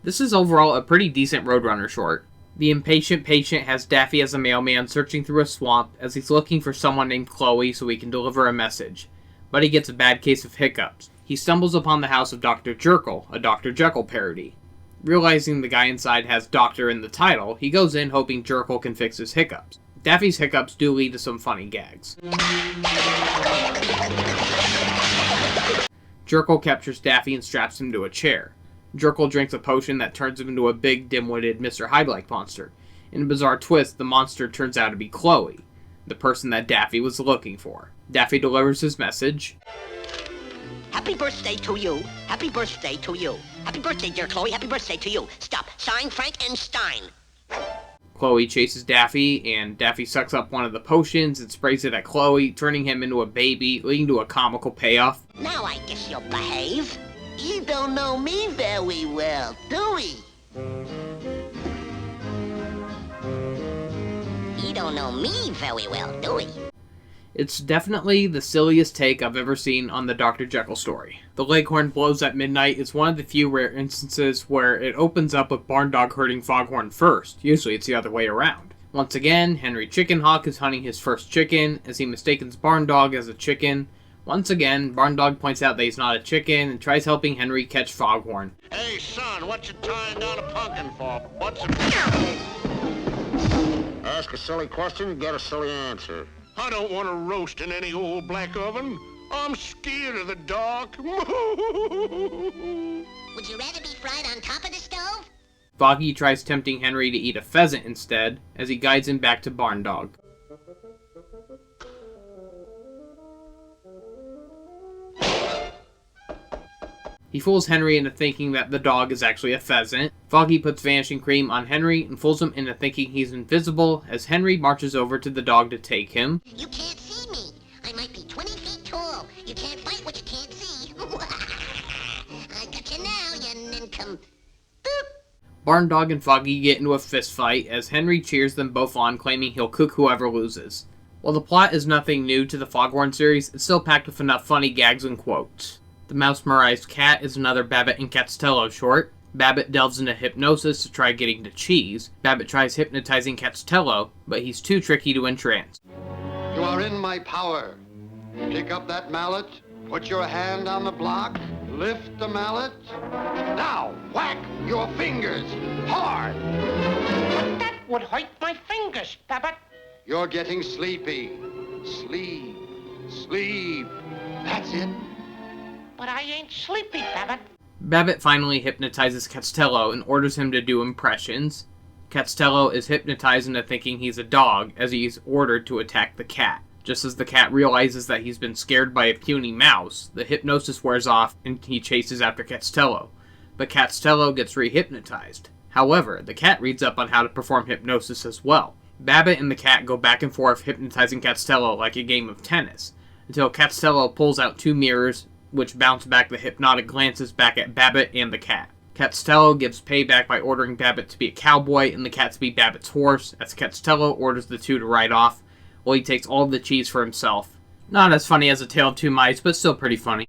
This is overall a pretty decent Roadrunner short. The impatient patient has Daffy as a mailman searching through a swamp as he's looking for someone named Chloe so he can deliver a message. But he gets a bad case of hiccups. He stumbles upon the house of Dr. Jekyll, a Dr. Jekyll parody. Realizing the guy inside has Doctor in the title, he goes in hoping Jekyll can fix his hiccups. Daffy's hiccups do lead to some funny gags. Jekyll captures Daffy and straps him to a chair. Jekyll drinks a potion that turns him into a big, dim-witted Mr. Hyde-like monster. In a bizarre twist, the monster turns out to be Chloe, the person that Daffy was looking for. Daffy delivers his message. Happy birthday to you. Happy birthday to you. Happy birthday, dear Chloe. Happy birthday to you. Stop. Signed, Frankenstein. Chloe chases Daffy, and Daffy sucks up one of the potions and sprays it at Chloe, turning him into a baby, leading to a comical payoff. Now I guess you'll behave. You don't know me very well, do we? You don't know me very well, do we? It's definitely the silliest take I've ever seen on the Dr. Jekyll story. The Leghorn blows at midnight is one of the few rare instances where it opens up with Barndog hurting Foghorn first. Usually it's the other way around. Once again, Henry Chickenhawk is hunting his first chicken as he mistakes Barndog as a chicken. Once again, Barndog points out that he's not a chicken and tries helping Henry catch Foghorn. Hey, son, what you tying down a pumpkin for? What's it? Ask a silly question, get a silly answer. I don't want to roast in any old black oven. I'm scared of the dark. Would you rather be fried on top of the stove? Foggy tries tempting Henry to eat a pheasant instead, as he guides him back to Barndog. He fools Henry into thinking that the dog is actually a pheasant. Foggy puts vanishing cream on Henry and fools him into thinking he's invisible as Henry marches over to the dog to take him. You can't see me. I might be 20 feet tall. You can't fight what you can't see. I got you now, you nincom. Boop. Barndog and Foggy get into a fist fight as Henry cheers them both on, claiming he'll cook whoever loses. While the plot is nothing new to the Foghorn series, it's still packed with enough funny gags and quotes. The Mouse-merized Cat is another Babbitt and Catstello short. Babbitt delves into hypnosis to try getting to cheese. Babbitt tries hypnotizing Catstello, but he's too tricky to entrance. You are in my power. Pick up that mallet, put your hand on the block, lift the mallet. Now, whack your fingers hard. That would hurt my fingers, Babbitt. You're getting sleepy. Sleep, sleep. That's it. But I ain't sleepy, Babbitt. Babbitt finally hypnotizes Catstello and orders him to do impressions. Catstello is hypnotized into thinking he's a dog as he's ordered to attack the cat. Just as the cat realizes that he's been scared by a puny mouse, the hypnosis wears off and he chases after Catstello. But Catstello gets re-hypnotized. However, the cat reads up on how to perform hypnosis as well. Babbitt and the cat go back and forth hypnotizing Catstello like a game of tennis, until Catstello pulls out two mirrors which bounce back the hypnotic glances back at Babbitt and the cat. Catstello gives payback by ordering Babbitt to be a cowboy and the cat to be Babbitt's horse, as Catstello orders the two to ride off, while he takes all of the cheese for himself. Not as funny as A Tale of Two Mice, but still pretty funny.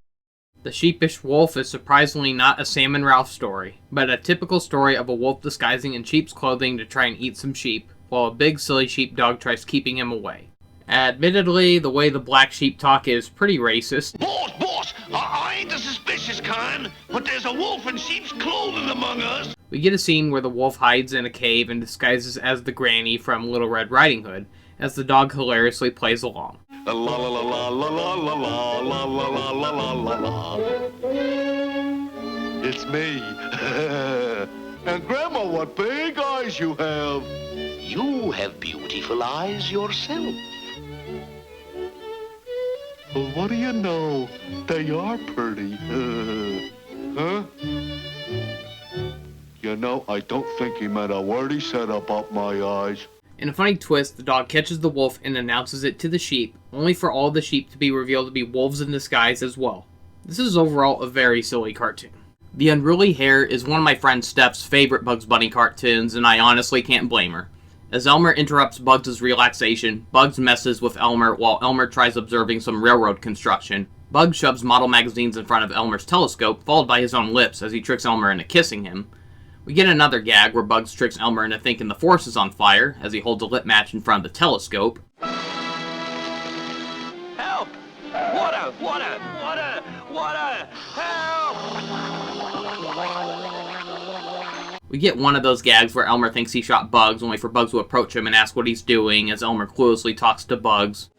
The Sheepish Wolf is surprisingly not a Sam and Ralph story, but a typical story of a wolf disguising in sheep's clothing to try and eat some sheep, while a big silly sheepdog tries keeping him away. Admittedly, the way the black sheep talk is pretty racist. Boss, I ain't the suspicious kind, but there's a wolf in sheep's clothing among us. We get a scene where the wolf hides in a cave and disguises as the granny from Little Red Riding Hood, as the dog hilariously plays along. La la la la la la la la la la la la la la. It's me. And Grandma, what big eyes you have. You have beautiful eyes yourself. Well, what do you know? They are pretty. Huh? You know, I don't think he meant a word he said about my eyes. In a funny twist, the dog catches the wolf and announces it to the sheep, only for all the sheep to be revealed to be wolves in disguise as well. This is overall a very silly cartoon. The Unruly Hare is one of my friend Steph's favorite Bugs Bunny cartoons, and I honestly can't blame her. As Elmer interrupts Bugs' relaxation, Bugs messes with Elmer while Elmer tries observing some railroad construction. Bugs shoves model magazines in front of Elmer's telescope, followed by his own lips as he tricks Elmer into kissing him. We get another gag where Bugs tricks Elmer into thinking the force is on fire as he holds a lit match in front of the telescope. Help! Water! Water! Water! Water! Help! We get one of those gags where Elmer thinks he shot Bugs, only for Bugs to approach him and ask what he's doing as Elmer cluelessly talks to Bugs.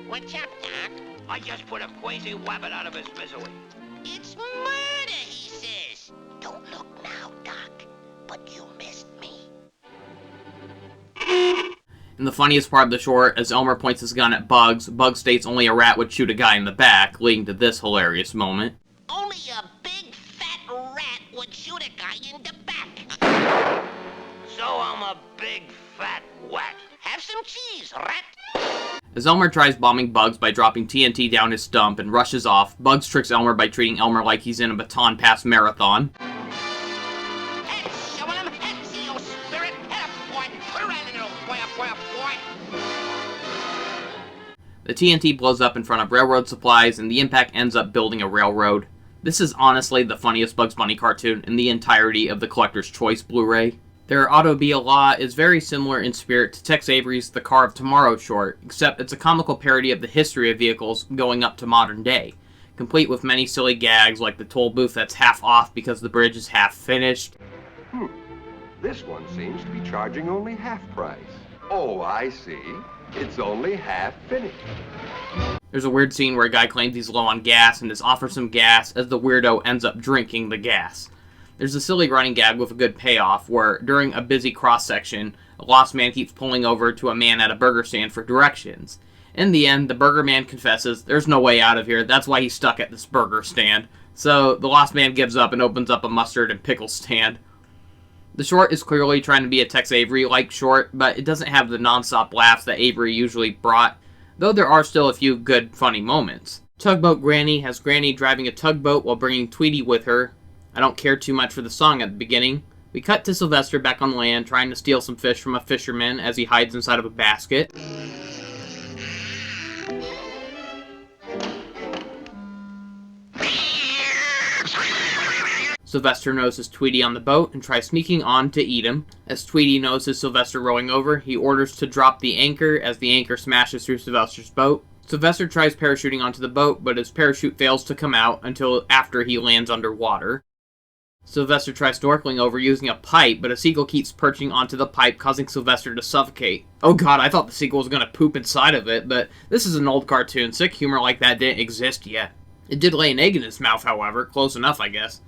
What's up, Doc? I just put a crazy wabbit out of his misery. It's murder, he says. Don't look now, Doc, but you missed me. And the funniest part of the short, as Elmer points his gun at Bugs, Bugs states only a rat would shoot a guy in the back, leading to this hilarious moment. Only a big fat rat would shoot a guy in the back. So I'm a big fat rat. Have some cheese, rat. As Elmer tries bombing Bugs by dropping TNT down his stump and rushes off, Bugs tricks Elmer by treating Elmer like he's in a baton pass marathon. Head, show him head, see your spirit. Head up, boy. Put around, little boy, boy, boy. The TNT blows up in front of railroad supplies, and the impact ends up building a railroad. This is honestly the funniest Bugs Bunny cartoon in the entirety of the Collector's Choice Blu-ray. Their Auto-Be-A-Law is very similar in spirit to Tex Avery's The Car of Tomorrow short, except it's a comical parody of the history of vehicles going up to modern day, complete with many silly gags like the toll booth that's half off because the bridge is half finished. This one seems to be charging only half price. Oh, I see. It's only half finished. There's a weird scene where a guy claims he's low on gas and is offered some gas as the weirdo ends up drinking the gas. There's a silly running gag with a good payoff where, during a busy cross-section, a lost man keeps pulling over to a man at a burger stand for directions. In the end, the burger man confesses there's no way out of here, that's why he's stuck at this burger stand. So, the lost man gives up and opens up a mustard and pickle stand. The short is clearly trying to be a Tex Avery-like short, but it doesn't have the non-stop laughs that Avery usually brought, though there are still a few good, funny moments. Tugboat Granny has Granny driving a tugboat while bringing Tweety with her. I don't care too much for the song at the beginning. We cut to Sylvester back on land trying to steal some fish from a fisherman as he hides inside of a basket. Sylvester notices Tweety on the boat and tries sneaking on to eat him. As Tweety notices Sylvester rowing over, he orders to drop the anchor as the anchor smashes through Sylvester's boat. Sylvester tries parachuting onto the boat, but his parachute fails to come out until after he lands underwater. Sylvester tries snorkeling over using a pipe, but a seagull keeps perching onto the pipe, causing Sylvester to suffocate. Oh god, I thought the seagull was gonna poop inside of it, but this is an old cartoon. Sick humor like that didn't exist yet. It did lay an egg in his mouth, however. Close enough, I guess.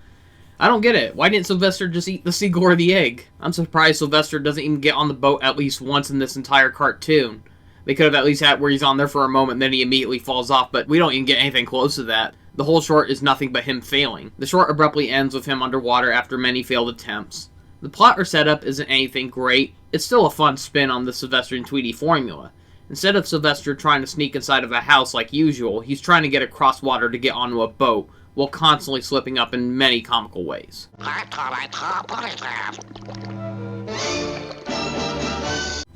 I don't get it. Why didn't Sylvester just eat the seagull or the egg? I'm surprised Sylvester doesn't even get on the boat at least once in this entire cartoon. They could have at least had where he's on there for a moment, then he immediately falls off, but we don't even get anything close to that. The whole short is nothing but him failing. The short abruptly ends with him underwater after many failed attempts. The plot or setup isn't anything great. It's still a fun spin on the Sylvester and Tweety formula. Instead of Sylvester trying to sneak inside of a house like usual, he's trying to get across water to get onto a boat, while constantly slipping up in many comical ways.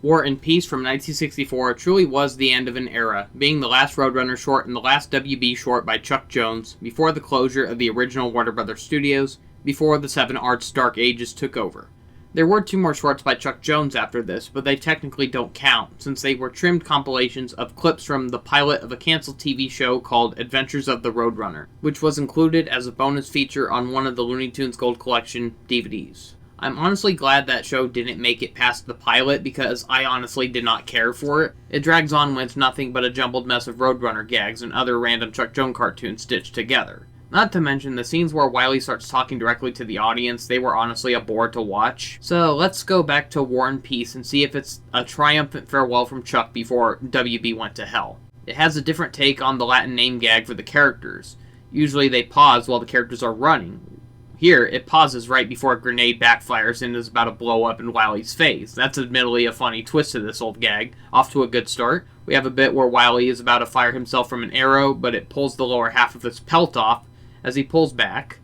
War and Peace from 1964 truly was the end of an era, being the last Roadrunner short and the last WB short by Chuck Jones, before the closure of the original Warner Brothers Studios, before the Seven Arts Dark Ages took over. There were 2 more shorts by Chuck Jones after this, but they technically don't count, since they were trimmed compilations of clips from the pilot of a canceled TV show called Adventures of the Roadrunner, which was included as a bonus feature on one of the Looney Tunes Gold Collection DVDs. I'm honestly glad that show didn't make it past the pilot because I honestly did not care for it. It drags on with nothing but a jumbled mess of Roadrunner gags and other random Chuck Jones cartoons stitched together. Not to mention the scenes where Wile E. starts talking directly to the audience, they were honestly a bore to watch. So let's go back to War and Peace and see if it's a triumphant farewell from Chuck before WB went to hell. It has a different take on the Latin name gag for the characters. Usually they pause while the characters are running. Here, it pauses right before a grenade backfires and is about to blow up in Wile E's face. That's admittedly a funny twist to this old gag. Off to a good start. We have a bit where Wile E is about to fire himself from an arrow, but it pulls the lower half of his pelt off as he pulls back.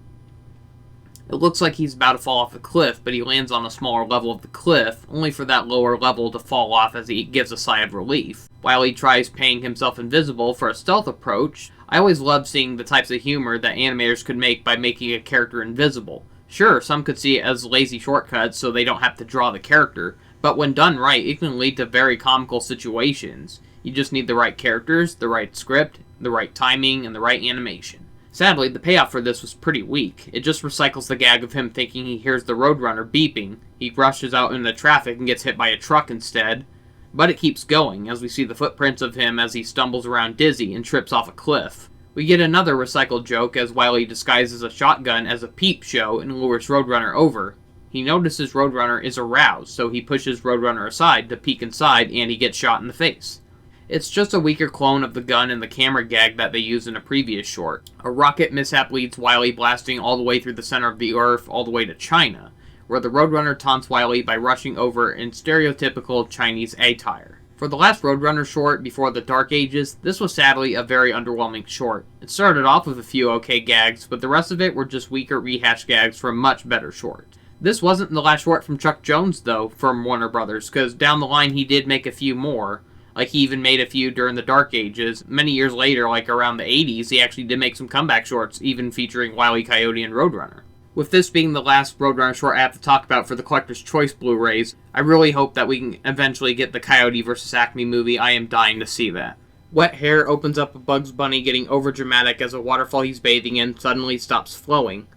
It looks like he's about to fall off a cliff, but he lands on a smaller level of the cliff, only for that lower level to fall off as he gives a sigh of relief. Wile E tries paying himself invisible for a stealth approach. I always loved seeing the types of humor that animators could make by making a character invisible. Sure, some could see it as lazy shortcuts so they don't have to draw the character, but when done right, it can lead to very comical situations. You just need the right characters, the right script, the right timing, and the right animation. Sadly, the payoff for this was pretty weak. It just recycles the gag of him thinking he hears the Roadrunner beeping. He rushes out into traffic and gets hit by a truck instead. But it keeps going, as we see the footprints of him as he stumbles around dizzy and trips off a cliff. We get another recycled joke as Wile E disguises a shotgun as a peep show and lures Roadrunner over. He notices Roadrunner is aroused, so he pushes Roadrunner aside to peek inside and he gets shot in the face. It's just a weaker clone of the gun and the camera gag that they used in a previous short. A rocket mishap leads Wile E blasting all the way through the center of the Earth all the way to China, where the Roadrunner taunts Wile E by rushing over in stereotypical Chinese attire. For the last Roadrunner short before the Dark Ages, this was sadly a very underwhelming short. It started off with a few okay gags, but the rest of it were just weaker rehash gags from much better shorts. This wasn't the last short from Chuck Jones, though, from Warner Brothers, because down the line he did make a few more. Like, he even made a few during the Dark Ages. Many years later, like around the 80s, he actually did make some comeback shorts, even featuring Wile E. Coyote and Roadrunner. With this being the last Roadrunner short I have to talk about for the Collector's Choice Blu-rays, I really hope that we can eventually get the Coyote vs. Acme movie. I am dying to see that. Wet Hair opens up with Bugs Bunny getting overdramatic as a waterfall he's bathing in suddenly stops flowing.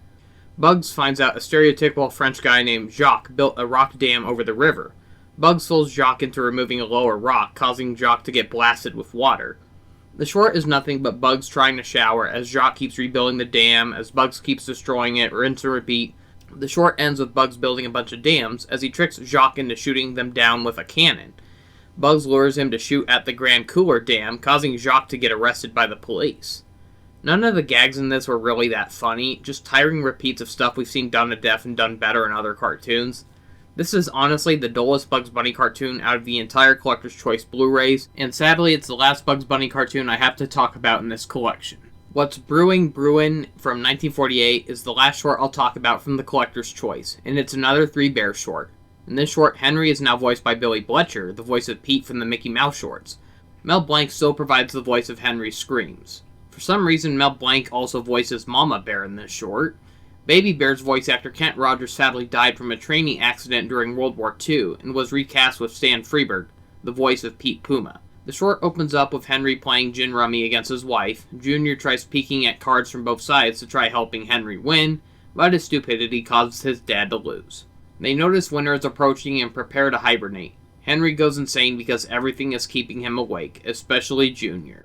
Bugs finds out a stereotypical French guy named Jacques built a rock dam over the river. Bugs fools Jacques into removing a lower rock, causing Jacques to get blasted with water. The short is nothing but Bugs trying to shower as Jacques keeps rebuilding the dam, as Bugs keeps destroying it, rinse and repeat. The short ends with Bugs building a bunch of dams, as he tricks Jacques into shooting them down with a cannon. Bugs lures him to shoot at the Grand Cooler Dam, causing Jacques to get arrested by the police. None of the gags in this were really that funny, just tiring repeats of stuff we've seen done to death and done better in other cartoons. This is honestly the dullest Bugs Bunny cartoon out of the entire Collector's Choice Blu-rays, and sadly it's the last Bugs Bunny cartoon I have to talk about in this collection. What's Brewin' from 1948 is the last short I'll talk about from the Collector's Choice, and it's another Three Bears short. In this short, Henry is now voiced by Billy Bletcher, the voice of Pete from the Mickey Mouse shorts. Mel Blanc still provides the voice of Henry's screams. For some reason, Mel Blanc also voices Mama Bear in this short. Baby Bear's voice actor Kent Rogers sadly died from a training accident during World War II and was recast with Stan Freberg, the voice of Pete Puma. The short opens up with Henry playing gin rummy against his wife. Junior tries peeking at cards from both sides to try helping Henry win, but his stupidity causes his dad to lose. They notice winter is approaching and prepare to hibernate. Henry goes insane because everything is keeping him awake, especially Junior.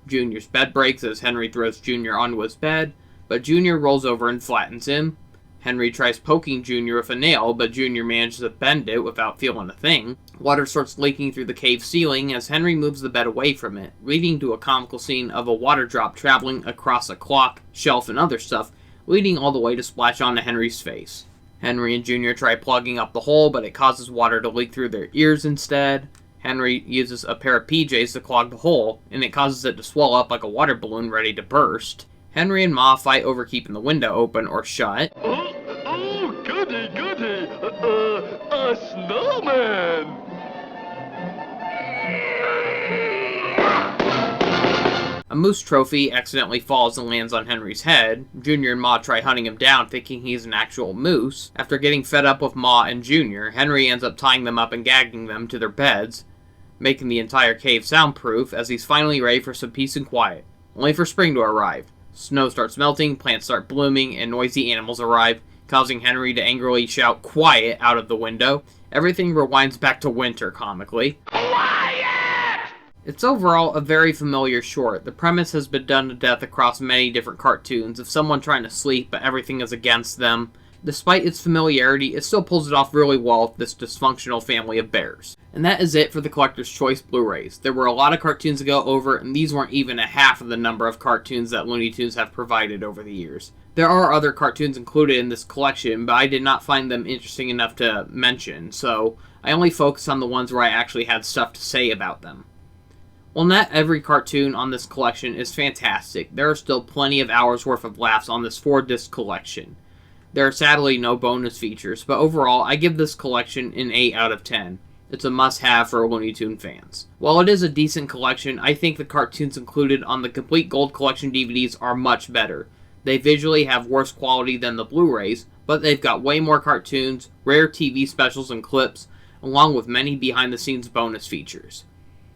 Junior's bed breaks as Henry throws Junior onto his bed, but Junior rolls over and flattens him. Henry tries poking Junior with a nail, but Junior manages to bend it without feeling a thing. Water starts leaking through the cave ceiling as Henry moves the bed away from it, leading to a comical scene of a water drop traveling across a clock, shelf, and other stuff, leading all the way to splash onto Henry's face. Henry and Junior try plugging up the hole, but it causes water to leak through their ears instead. Henry uses a pair of PJs to clog the hole, and it causes it to swell up like a water balloon ready to burst. Henry and Ma fight over keeping the window open or shut. Oh, goody, goody! A snowman! A moose trophy accidentally falls and lands on Henry's head. Junior and Ma try hunting him down, thinking he's an actual moose. After getting fed up with Ma and Junior, Henry ends up tying them up and gagging them to their beds, making the entire cave soundproof as he's finally ready for some peace and quiet, only for spring to arrive. Snow starts melting, plants start blooming, and noisy animals arrive, causing Henry to angrily shout "quiet" out of the window. Everything rewinds back to winter, comically. Quiet! It's overall a very familiar short. The premise has been done to death across many different cartoons, of someone trying to sleep but everything is against them. Despite its familiarity, it still pulls it off really well with this dysfunctional family of bears. And that is it for the Collector's Choice Blu-rays. There were a lot of cartoons to go over, and these weren't even a half of the number of cartoons that Looney Tunes have provided over the years. There are other cartoons included in this collection, but I did not find them interesting enough to mention, so I only focused on the ones where I actually had stuff to say about them. While not every cartoon on this collection is fantastic, there are still plenty of hours worth of laughs on this 4-disc collection. There are sadly no bonus features, but overall I give this collection an 8 out of 10. It's a must-have for Looney Tunes fans. While it is a decent collection, I think the cartoons included on the Complete Gold Collection DVDs are much better. They visually have worse quality than the Blu-rays, but they've got way more cartoons, rare TV specials and clips, along with many behind-the-scenes bonus features.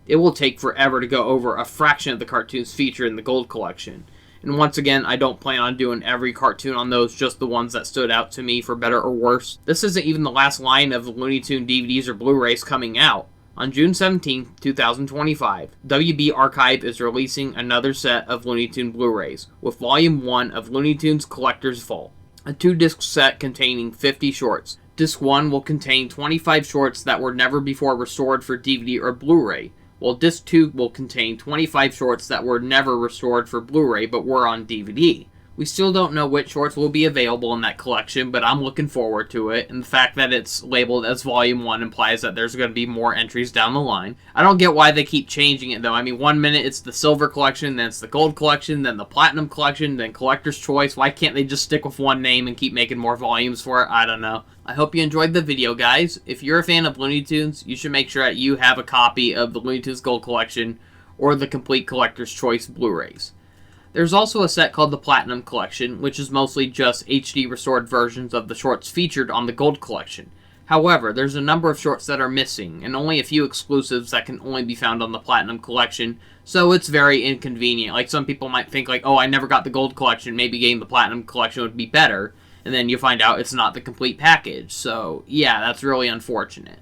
It will take forever to go over a fraction of the cartoons featured in the Gold Collection. And once again, I don't plan on doing every cartoon on those, just the ones that stood out to me for better or worse. This isn't even the last line of the Looney Tunes DVDs or Blu-rays coming out. On June 17, 2025, WB Archive is releasing another set of Looney Tunes Blu-rays, with Volume 1 of Looney Tunes Collectors Vault, a 2-disc set containing 50 shorts. Disc 1 will contain 25 shorts that were never before restored for DVD or Blu-ray, while Disc 2 will contain 25 shorts that were never restored for Blu-ray but were on DVD. We still don't know which shorts will be available in that collection, but I'm looking forward to it, and the fact that it's labeled as Volume 1 implies that there's going to be more entries down the line. I don't get why they keep changing it, though. I mean, one minute it's the Silver Collection, then it's the Gold Collection, then the Platinum Collection, then Collector's Choice. Why can't they just stick with one name and keep making more volumes for it? I don't know. I hope you enjoyed the video, guys. If you're a fan of Looney Tunes, you should make sure that you have a copy of the Looney Tunes Gold Collection or the Complete Collector's Choice Blu-rays. There's also a set called the Platinum Collection, which is mostly just HD restored versions of the shorts featured on the Gold Collection. However, there's a number of shorts that are missing, and only a few exclusives that can only be found on the Platinum Collection, so it's very inconvenient. Like, some people might think, like, oh, I never got the Gold Collection, maybe getting the Platinum Collection would be better, and then you find out it's not the complete package. So, yeah, that's really unfortunate.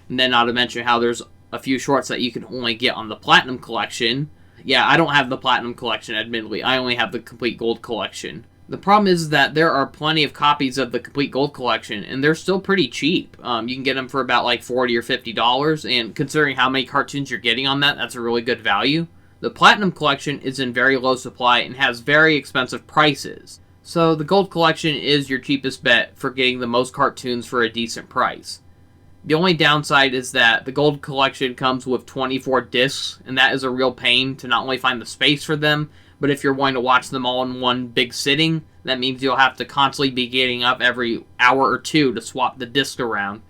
And then not to mention how there's a few shorts that you can only get on the Platinum Collection. Yeah, I don't have the Platinum Collection, admittedly. I only have the Complete Gold Collection. The problem is that there are plenty of copies of the Complete Gold Collection, and they're still pretty cheap. You can get them for about like $40 or $50, and considering how many cartoons you're getting on that, that's a really good value. The Platinum Collection is in very low supply and has very expensive prices. So the Gold Collection is your cheapest bet for getting the most cartoons for a decent price. The only downside is that the Gold Collection comes with 24 discs, and that is a real pain to not only find the space for them, but if you're going to watch them all in one big sitting, that means you'll have to constantly be getting up every hour or two to swap the disc around.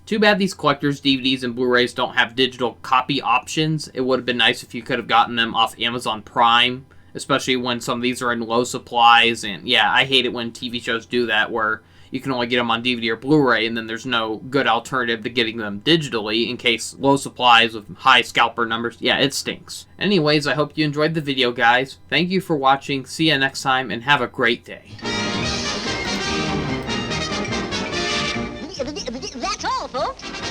Too bad these collectors' DVDs and Blu-rays don't have digital copy options. It would have been nice if you could have gotten them off Amazon Prime, especially when some of these are in low supplies, and yeah, I hate it when TV shows do that, where you can only get them on DVD or Blu-ray, and then there's no good alternative to getting them digitally in case low supplies with high scalper numbers. Yeah, it stinks. Anyways, I hope you enjoyed the video, guys. Thank you for watching. See you next time, and have a great day. That's all, folks.